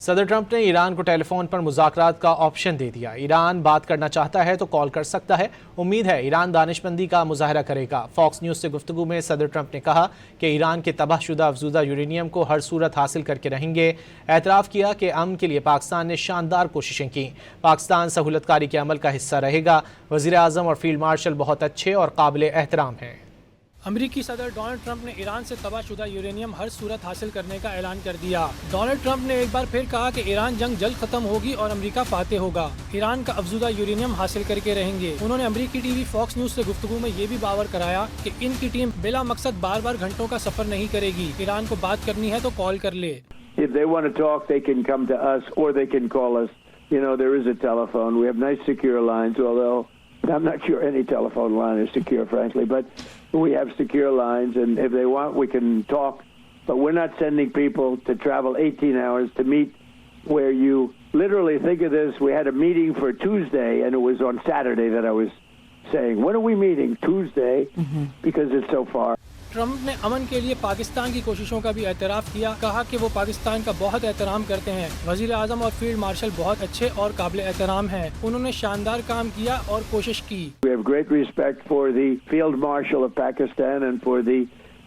सदर ट्रंप ने ईरान को टेलीफोन पर मुज़ाकरात का ऑप्शन दे दिया। ईरान बात करना चाहता है तो कॉल कर सकता है। उम्मीद है ईरान दानिशमंदी का मुजाहरा करेगा। फॉक्स न्यूज़ से गुफ्तगू में सदर ट्रंप ने कहा कि ईरान के तबाहशुदा अफजूदा यूरेनियम को हर सूरत हासिल करके रहेंगे। एतराफ़ किया कि अमन के लिए पाकिस्तान ने शानदार कोशिशें की। पाकिस्तान सहूलतकारी के अमल का हिस्सा रहेगा। वज़ीर आज़म और फील्ड मार्शल बहुत अच्छे और काबिल एहतराम हैं। अमेरिकी सदर डोनाल्ड ट्रंप ने ईरान से तबाहशुदा यूरेनियम हर सूरत हासिल करने का ऐलान कर दिया। डोनाल्ड ट्रंप ने एक बार फिर कहा कि ईरान जंग जल्द खत्म होगी और अमेरिका फातेह होगा। ईरान का अफजूदा यूरेनियम हासिल करके रहेंगे। उन्होंने अमेरिकी टीवी फॉक्स न्यूज से गुफ्तगू में ये भी बावर कराया कि इनकी टीम बिला मकसद बार बार घंटों का सफर नहीं करेगी। ईरान को बात करनी है तो कॉल कर ले। If they want to talk, they can come to us or they can call us. You know, there is a telephone. We have nice secure lines, although I'm not sure any telephone line is secure, frankly, but we have secure lines, and if they want, we can talk. But we're not sending people to travel 18 hours to meet where you literally think of this. We had a meeting for Tuesday, and it was on Saturday that I was saying, when are we meeting? Tuesday, because it's so far. Trump ने अमन के लिए पाकिस्तान की कोशिशों का भी एतराफ़ किया। कहा कि वो पाकिस्तान का बहुत एहतराम करते हैं। वज़ीर आज़म और फील्ड मार्शल बहुत अच्छे और काबिल एहतराम हैं। उन्होंने शानदार काम किया और कोशिश की। We have great respect for the Field Marshal of Pakistan and for the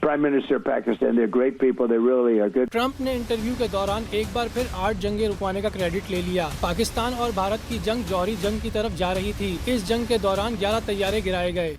Prime Minister of Pakistan. They're great people. They really are good. Trump ने इंटरव्यू के दौरान एक बार फिर 8 जंगें रुकवाने का क्रेडिट ले लिया। पाकिस्तान और भारत की जंग जौहरी जंग की तरफ जा रही थी। इस जंग के दौरान 11 तैयारे गिराए गए।